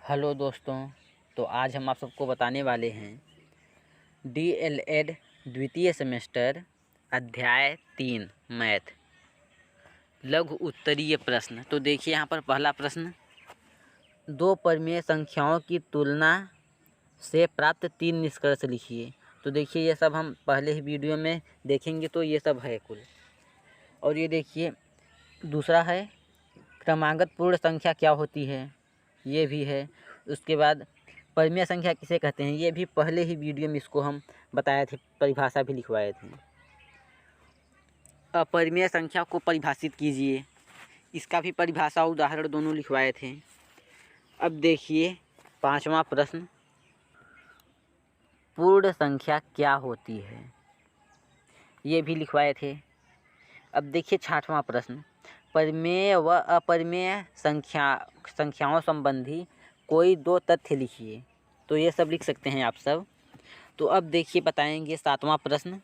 Hello दोस्तों। तो आज हम आप सबको बताने वाले हैं DLED द्वितीय सेमेस्टर अध्याय 3 मैथ लघु उत्तरीय प्रश्न। तो देखिए यहाँ पर पहला प्रश्न, दो परिमेय संख्याओं की तुलना से प्राप्त 3 निष्कर्ष लिखिए। तो देखिए ये सब हम पहले ही वीडियो में देखेंगे, तो ये सब है कुल। और ये देखिए दूसरा है क्रमागत पूर्ण संख्या क्या होती है, ये भी है। उसके बाद परिमेय संख्या किसे कहते हैं, ये भी पहले ही वीडियो में इसको हम बताए थे, परिभाषा भी लिखवाए थे। अपरिमेय संख्या को परिभाषित कीजिए, इसका भी परिभाषा उदाहरण दोनों लिखवाए थे। अब देखिए पांचवा प्रश्न, पूर्ण संख्या क्या होती है, ये भी लिखवाए थे। अब देखिए छठवां प्रश्न, परिमेय व अपरिमेय संख्याओं संबंधी कोई दो तथ्य लिखिए। तो ये सब लिख सकते हैं आप सब। तो अब देखिए बताएंगे सातवां प्रश्न,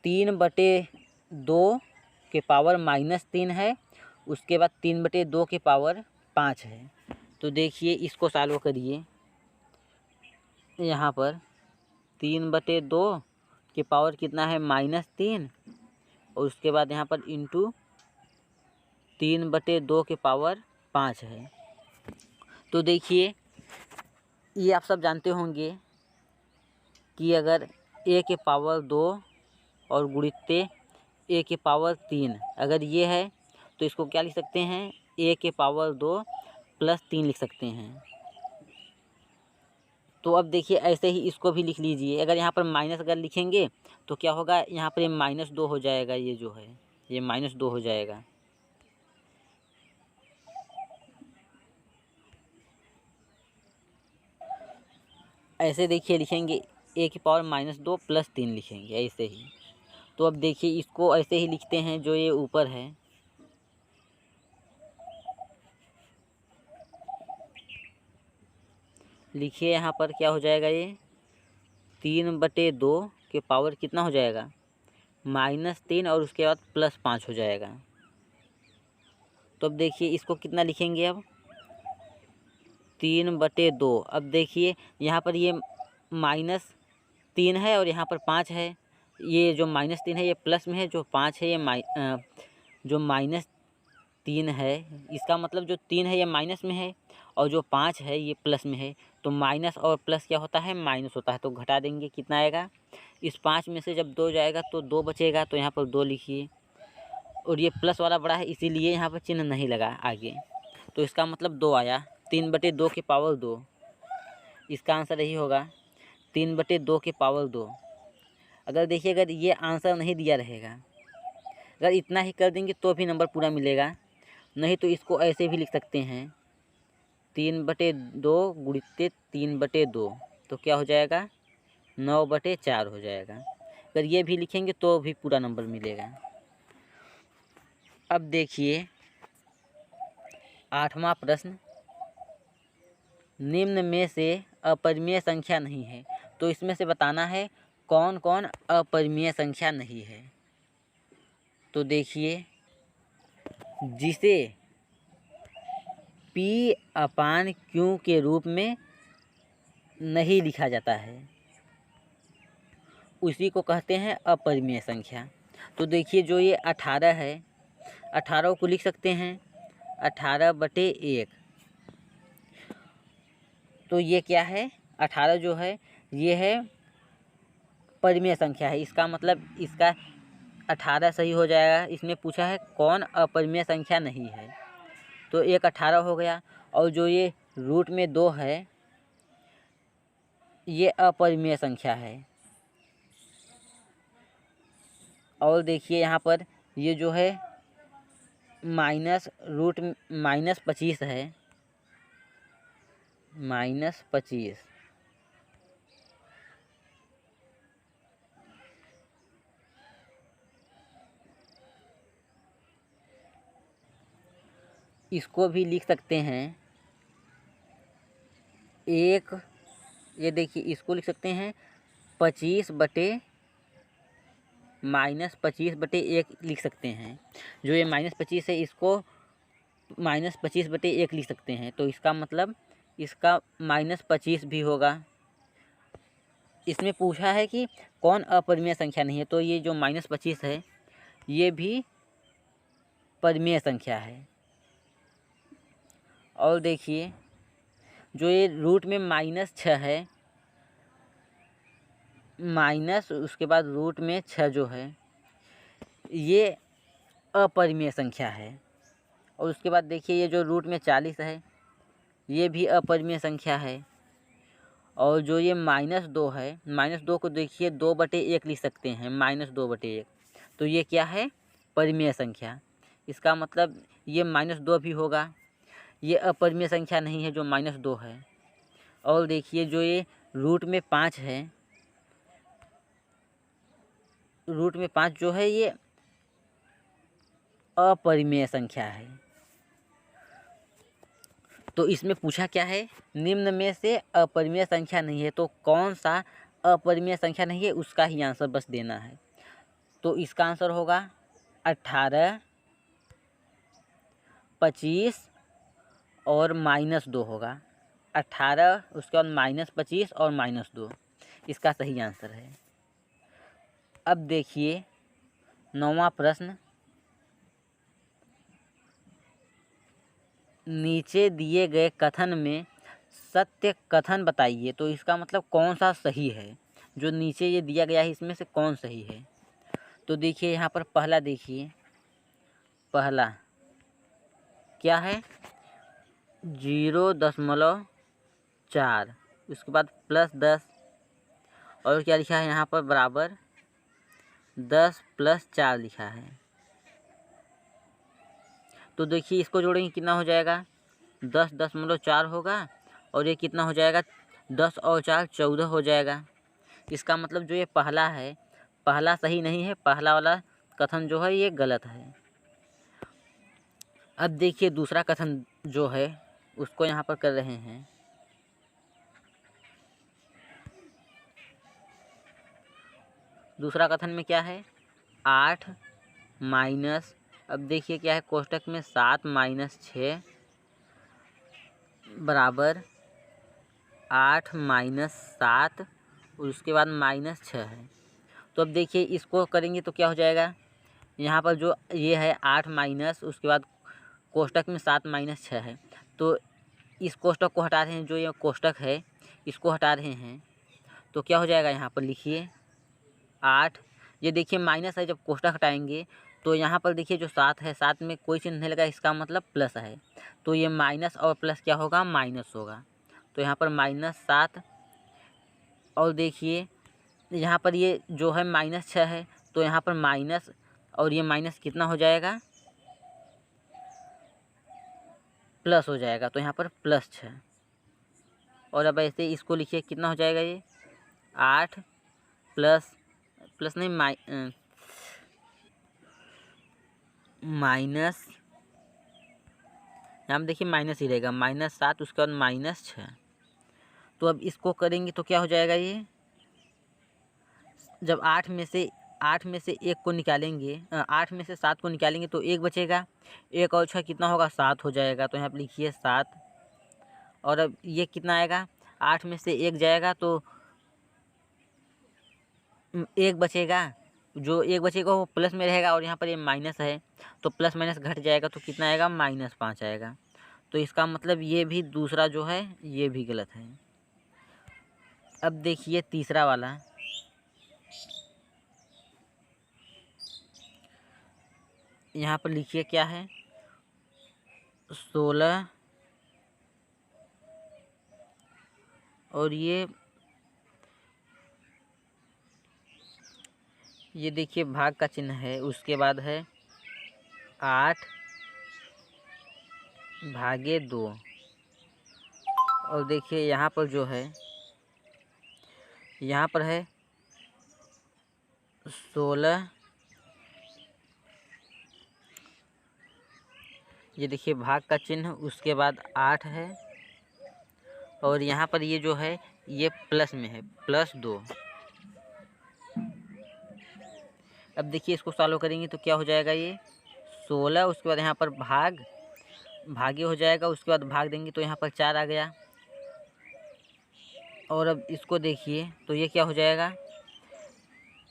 3/2 के पावर -3 है, उसके बाद 3/2 के पावर 5 है। तो देखिए इसको सॉल्व करिए। यहाँ पर 3/2 के पावर कितना है, -3, और उसके बाद यहाँ पर इंटू 3/2 के पावर 5 है। तो देखिए ये आप सब जानते होंगे कि अगर a के पावर 2 और गुणित्ते a के पावर 3 अगर ये है तो इसको क्या लिख सकते हैं, a के पावर 2 + 3 लिख सकते हैं। तो अब देखिए ऐसे ही इसको भी लिख लीजिए। अगर यहाँ पर माइनस अगर लिखेंगे तो क्या होगा, यहाँ पर ये -2 हो जाएगा, ये जो है ये -2 हो जाएगा। ऐसे देखिए लिखेंगे a की पावर -2 + 3 लिखेंगे ऐसे ही। तो अब देखिए इसको ऐसे ही लिखते हैं जो ये ऊपर है। लिखिए यहाँ पर क्या हो जाएगा, ये 3/2 के पावर कितना हो जाएगा, -3, और उसके बाद +5 हो जाएगा। तो अब देखिए इसको कितना लिखेंगे, अब 3/2। अब देखिए यहाँ पर ये -3 है और यहाँ पर 5 है। ये जो -3 है ये प्लस में है, जो 5 है ये जो -3 है, इसका मतलब जो 3 है ये माइनस में है और जो 5 है ये प्लस में है। तो माइनस और प्लस क्या होता है, माइनस होता है। तो घटा देंगे, कितना आएगा, इस 5 में से जब 2 जाएगा तो 2 बचेगा, तो यहाँ पर 2 लिखिए। और ये प्लस वाला बड़ा है इसीलिए यहाँ पर चिन्ह नहीं लगा आगे, तो इसका मतलब 2 आया। 3/2 के पावर 2, इसका आंसर यही होगा 3/2 के पावर 2। अगर देखिए अगर ये आंसर नहीं दिया रहेगा, अगर इतना ही कर देंगे तो भी नंबर पूरा मिलेगा, नहीं तो इसको ऐसे भी लिख सकते हैं 3/2 गुणित्ते 3/2, तो क्या हो जाएगा, 9/4 हो जाएगा। अगर ये भी लिखेंगे तो भी पूरा नंबर मिलेगा। अब देखिए आठवां प्रश्न, निम्न में से अपरिमेय संख्या नहीं है। तो इसमें से बताना है कौन कौन अपरिमेय संख्या नहीं है। तो देखिए जिसे P/Q के रूप में नहीं लिखा जाता है उसी को कहते हैं अपरिमेय संख्या। तो देखिए जो ये 18 है, 18 को लिख सकते हैं 18/1। तो ये क्या है, 18 जो है ये है परिमेय संख्या है, इसका मतलब इसका 18 सही हो जाएगा। इसमें पूछा है कौन अपरिमेय संख्या नहीं है, तो एक 18 हो गया। और जो ये रूट में 2 है ये अपरिमेय संख्या है। और देखिए यहाँ पर ये जो है -25 है, -25। इसको भी लिख सकते हैं एक, ये देखिए इसको लिख सकते हैं 25/-1 लिख सकते हैं। जो ये -25 है इसको -25/1 लिख सकते हैं। तो इसका मतलब इसका -25 भी होगा। इसमें पूछा है कि कौन अपरिमेय संख्या नहीं है, तो ये जो -25 है ये भी परिमेय संख्या है। और देखिए जो ये रूट में -6 है, माइनस उसके बाद रूट में 6 जो है ये अपरिमेय संख्या है। और उसके बाद देखिए ये जो रूट में 40 है ये भी अपरिमेय संख्या है। और जो ये -2 है, -2 को देखिए 2/1 लिख सकते हैं, -2/1, तो ये क्या है? परिमेय संख्या। इसका मतलब ये -2 भी होगा, ये अपरिमेय संख्या नहीं है जो -2 है। और देखिए जो ये रूट में 5 है, रूट में 5 जो है ये अपरिमेय संख्या है। तो इसमें पूछा क्या है? निम्न में से अपरिमेय संख्या नहीं है, तो कौन सा अपरिमेय संख्या नहीं है उसका ही आंसर बस देना है। तो इसका आंसर होगा 18, 25 और -2 होगा। 18 उसके बाद -25 और -2 इसका सही आंसर है। अब देखिए 9वां प्रश्न, नीचे दिए गए कथन में सत्य कथन बताइए। तो इसका मतलब कौन सा सही है? जो नीचे ये दिया गया है इसमें से कौन सही है? तो देखिए यहाँ पर पहला देखिए, पहला क्या है? 0.4, उसके बाद +10 और क्या लिखा है यहाँ पर? बराबर 10 + 4 लिखा है। तो देखिए इसको जोड़ेंगे कितना हो जाएगा? 10.4 होगा और ये कितना हो जाएगा? 10 और 4 14 हो जाएगा। इसका मतलब जो ये पहला है, पहला सही नहीं है, पहला वाला कथन जो है ये गलत है। अब देखिए दूसरा कथन जो है उसको यहाँ पर कर रहे हैं। दूसरा कथन में क्या है? 8 माइनस, अब देखिए क्या है कोष्टक में, 7 - 6 बराबर 8 - 7 और उसके बाद -6 है। तो अब देखिए इसको करेंगे तो क्या हो जाएगा? यहाँ पर जो ये है 8 माइनस, उसके बाद कोष्टक में 7 - 6 है, तो इस कोष्टक को हटा रहे हैं, जो ये कोष्टक है इसको हटा रहे हैं, तो क्या हो जाएगा? यहाँ पर लिखिए 8, ये देखिए माइनस है, जब कोष्टक हटाएंगे तो यहाँ पर देखिए जो 7 है, 7 में कोई चिन्ह नहीं लगा, इसका मतलब प्लस है, तो ये माइनस और प्लस क्या होगा? माइनस होगा। तो यहाँ पर -7 और देखिए यहाँ पर ये जो है -6 है, तो यहाँ पर माइनस और ये माइनस कितना हो जाएगा? प्लस हो जाएगा, तो यहाँ पर +6। और अब ऐसे इसको लिखिए कितना हो जाएगा? ये 8 प्लस प्लस नहीं माइनस, यहाँ पर देखिए माइनस ही रहेगा, -7 उसके बाद -6। तो अब इसको करेंगे तो क्या हो जाएगा? ये जब 8 में से 1 को निकालेंगे, 8 में से 7 को निकालेंगे तो 1 बचेगा, 1 और 6 कितना होगा? 7 हो जाएगा, तो यहाँ पर लिखिए 7। और अब ये कितना आएगा? 8 में से 1 जाएगा तो 1 बचेगा, जो 1 बचेगा वो प्लस में रहेगा, और यहाँ पर ये माइनस है तो प्लस माइनस घट जाएगा, तो कितना आएगा? -5 आएगा। तो इसका मतलब ये भी दूसरा जो है ये भी गलत है। अब देखिए तीसरा वाला, यहाँ पर लिखिए क्या है? 16 और ये देखिए भाग का चिन्ह है, उसके बाद है 8/2 और देखिए यहाँ पर जो है, यहाँ पर है 16, ये देखिए भाग का चिन्ह, उसके बाद 8 है और यहाँ पर ये जो है ये प्लस में है, +2। अब देखिए इसको सॉल्व करेंगे तो क्या हो जाएगा? ये 16, उसके बाद यहाँ पर भागे हो जाएगा, उसके बाद भाग देंगे तो यहाँ पर 4 आ गया, और अब इसको देखिए तो ये क्या हो जाएगा,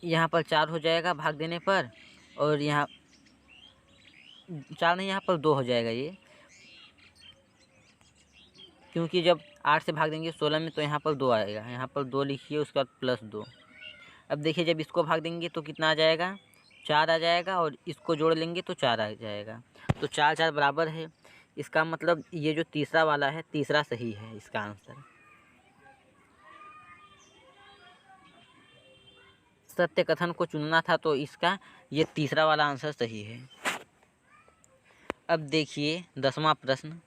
यहाँ पर 4 हो जाएगा भाग देने पर, और यहाँ 4 नहीं, यहाँ पर 2 हो जाएगा ये, क्योंकि जब 8 से भाग देंगे 16 में तो यहाँ पर 2 आएगा। यहाँ पर 2 लिखिए, उसके बाद +2। अब देखिए जब इसको भाग देंगे तो कितना आ जाएगा, 4 आ जाएगा, और इसको जोड़ लेंगे तो 4 आ जाएगा। तो 4 4 बराबर है। इसका मतलब ये जो तीसरा वाला है, तीसरा सही है इसका आंसर। सत्य कथन को चुनना था तो इसका ये तीसरा वाला आंसर सही है। अब देखिए 10वां प्रश्न।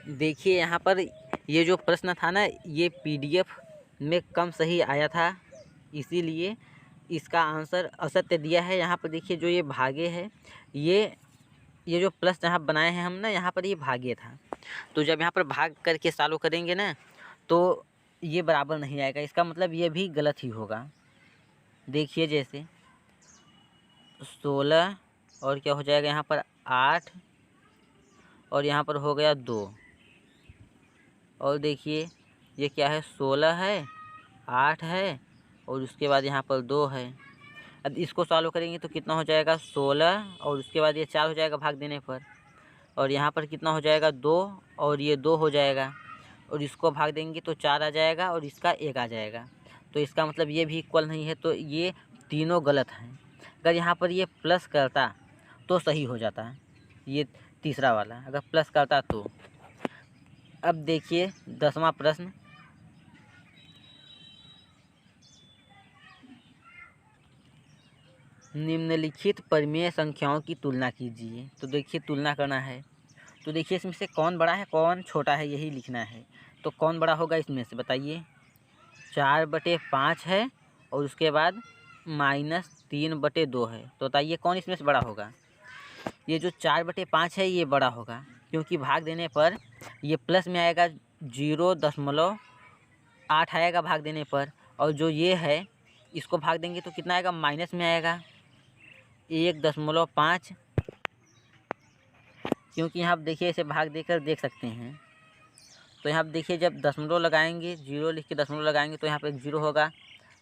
देखिए यहाँ पर ये जो प्रश्न था ना, ये PDF में कम सही आया था, इसीलिए इसका आंसर असत्य दिया है। यहाँ पर देखिए जो ये भागे है, ये जो प्लस यहाँ बनाए हैं हम ना, यहाँ पर ये भागे था। तो जब यहाँ पर भाग करके सॉल्व करेंगे ना तो ये बराबर नहीं आएगा, इसका मतलब ये भी गलत ही होगा। देखिए जैसे 16 और क्या हो जाएगा यहाँ पर 8, और यहाँ पर हो गया 2, और देखिए ये क्या है, 16 है, 8 है, और उसके बाद यहाँ पर 2 है। अब इसको सॉल्व करेंगे तो कितना हो जाएगा, 16, और उसके बाद ये 4 हो जाएगा भाग देने पर, और यहाँ पर कितना हो जाएगा, 2, और ये 2 हो जाएगा, और इसको भाग देंगे तो 4 आ जाएगा, और इसका 1 आ जाएगा। तो इसका मतलब ये भी इक्वल नहीं है, तो ये तीनों गलत हैं। अगर यहाँ पर ये प्लस करता तो सही हो जाता, ये तीसरा वाला अगर प्लस करता तो। अब देखिए 10वां प्रश्न। निम्नलिखित परिमेय संख्याओं की तुलना कीजिए। तो देखिए तुलना करना है, तो देखिए इसमें से कौन बड़ा है कौन छोटा है यही लिखना है। तो कौन बड़ा होगा इसमें से बताइए, 4/5 है, और उसके बाद -3/2 है। तो बताइए कौन इसमें से बड़ा होगा। ये जो 4/5 है ये बड़ा होगा, क्योंकि भाग देने पर ये प्लस में आएगा, 0.8 आएगा भाग देने पर, और जो ये है इसको भाग देंगे तो कितना आएगा, माइनस में आएगा 1.5, क्योंकि यहाँ आप देखिए इसे भाग देकर देख सकते हैं। तो यहाँ आप देखिए जब दशमलव लगाएंगे, 0 लिख के दशमलव लगाएंगे तो यहाँ पर एक 0 होगा,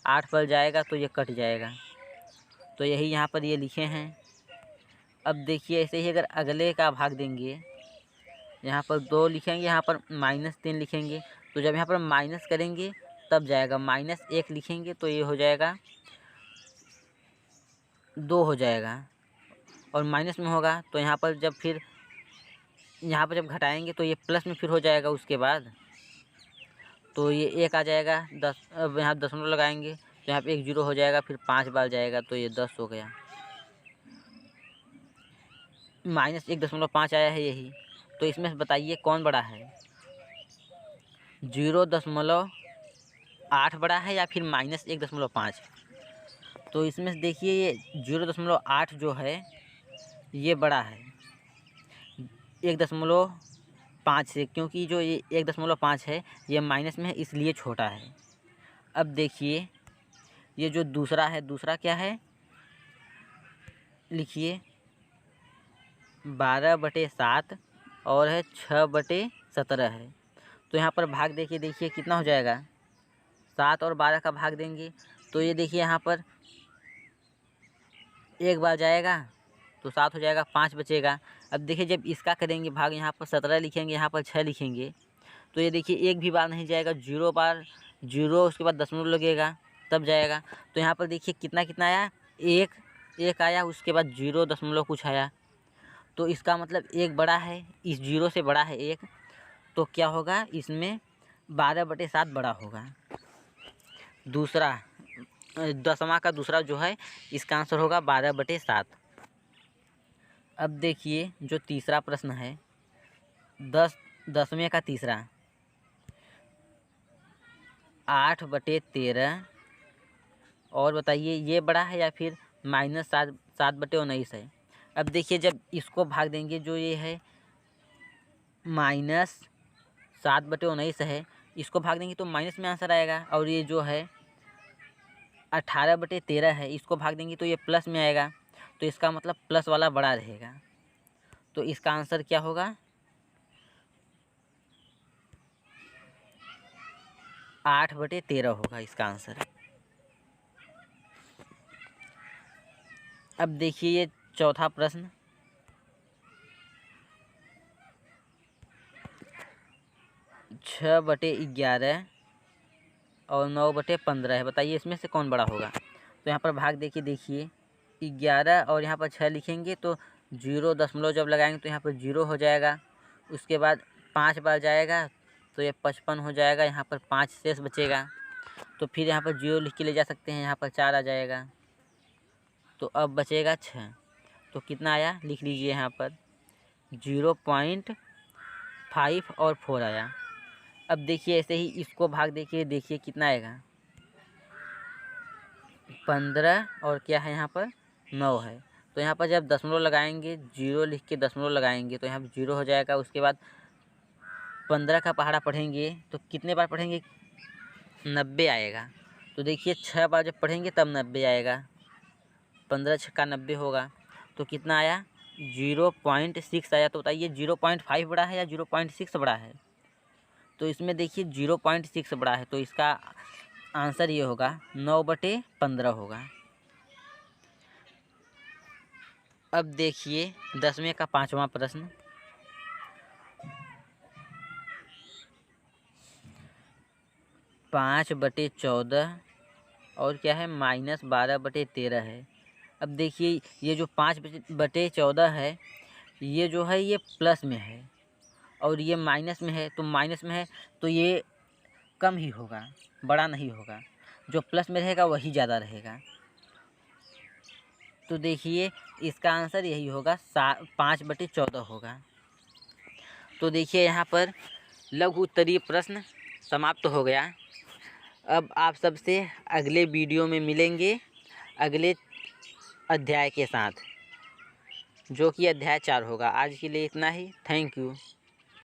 8 पर जाएगा तो ये कट जाएगा। तो यही यहाँ पर ये लिखे हैं। अब देखिए ऐसे ही अगर अगले का भाग देंगे, यहाँ पर 2 लिखेंगे, यहाँ पर -3 लिखेंगे, तो जब यहाँ पर माइनस करेंगे तब जाएगा, -1 लिखेंगे तो ये हो जाएगा 2 हो जाएगा, और माइनस में होगा तो यहाँ पर जब फिर यहाँ पर जब घटाएंगे तो ये प्लस में फिर हो जाएगा उसके बाद, तो ये 1 आ जाएगा 10। अब यहाँ दशमलव लगाएंगे तो यहाँ पे एक 0 हो जाएगा, फिर 5 बार जाएगा तो ये 10 हो गया। -1.5 आया है यही। तो इसमें से बताइए कौन बड़ा है, 0.8 बड़ा है या फिर -1.5। तो इसमें से देखिए ये 0.8 जो है ये बड़ा है 1.5 से, क्योंकि जो ये 1.5 है ये माइनस में है इसलिए छोटा है। अब देखिए ये जो दूसरा है, दूसरा क्या है, लिखिए 12/7 और है 6/17 है। तो यहाँ पर भाग देखिए कितना हो जाएगा, 7 और 12 का भाग देंगे तो ये देखिए यहाँ पर एक बार जाएगा तो 7 हो जाएगा, 5 बचेगा। अब देखिए जब इसका करेंगे भाग, यहाँ पर 17 लिखेंगे, यहाँ पर 6 लिखेंगे, तो ये देखिए एक भी बार नहीं जाएगा, 0 बार 0 उसके बाद दशमलव लगेगा तब जाएगा। तो यहाँ पर देखिए कितना कितना आया, एक आया, उसके बाद 0 दशमलव कुछ आया। तो इसका मतलब एक बड़ा है, इस 0 से बड़ा है एक, तो क्या होगा इसमें 12/7 बड़ा होगा। दूसरा 10वां का दूसरा जो है इसका आंसर होगा 12/7। अब देखिए जो तीसरा प्रश्न है, 10वें का तीसरा, 8/13, और बताइए ये बड़ा है या फिर -7/19 है। अब देखिए जब इसको भाग देंगे, जो ये है -7/19 है, इसको भाग देंगे तो माइनस में आंसर आएगा, और ये जो है 18/13 है, इसको भाग देंगे तो ये प्लस में आएगा, तो इसका मतलब प्लस वाला बड़ा रहेगा। तो इसका आंसर क्या होगा, 8/13 होगा इसका आंसर। अब देखिए ये चौथा प्रश्न, 6/11 और 9/15 है, बताइए इसमें से कौन बड़ा होगा। तो यहाँ पर भाग देखिए 11 और यहाँ पर 6 लिखेंगे तो 0 जब लगाएंगे तो यहाँ पर 0 हो जाएगा। उसके बाद 5 बार जाएगा तो ये 55 हो जाएगा, यहाँ पर 5 शेष बचेगा। तो फिर यहाँ पर 0 लिख के ले जा सकते हैं, यहाँ पर 4 आ जाएगा। तो अब बचेगा 6। तो कितना आया लिख लीजिए यहाँ पर 0.5 और 4 आया। अब देखिए ऐसे ही इसको भाग देखिए कितना आएगा, 15 और क्या है यहाँ पर 9 है। तो यहाँ पर जब दशमलव लगाएंगे, 0 लिख के दशमलव लगाएंगे तो यहाँ पर 0 हो जाएगा। उसके बाद 15 का पहाड़ा पढ़ेंगे तो कितने बार पढ़ेंगे, 90 आएगा। तो देखिए 6 बार जब पढ़ेंगे तब 90 आएगा, 15 छक्का 90 होगा। तो कितना आया 0.6 आया। तो बताइए 0.5 बड़ा है या 0.6 बड़ा है। तो इसमें देखिए 0.6 बड़ा है, तो इसका आंसर ये होगा 9/15 होगा। अब देखिए 10वें का 5वां प्रश्न, 5/14 और क्या है -12/13 है। अब देखिए ये जो 5/14 है ये जो है ये प्लस में है और ये माइनस में है। तो माइनस में है तो ये कम ही होगा, बड़ा नहीं होगा। जो प्लस में रहेगा वही ज़्यादा रहेगा। तो देखिए इसका आंसर यही होगा 5/14 होगा। तो देखिए यहाँ पर लघु उत्तरीय प्रश्न समाप्त हो गया। अब आप सबसे अगले वीडियो में मिलेंगे अगले अध्याय के साथ, जो कि अध्याय 4 होगा। आज के लिए इतना ही। Thank you.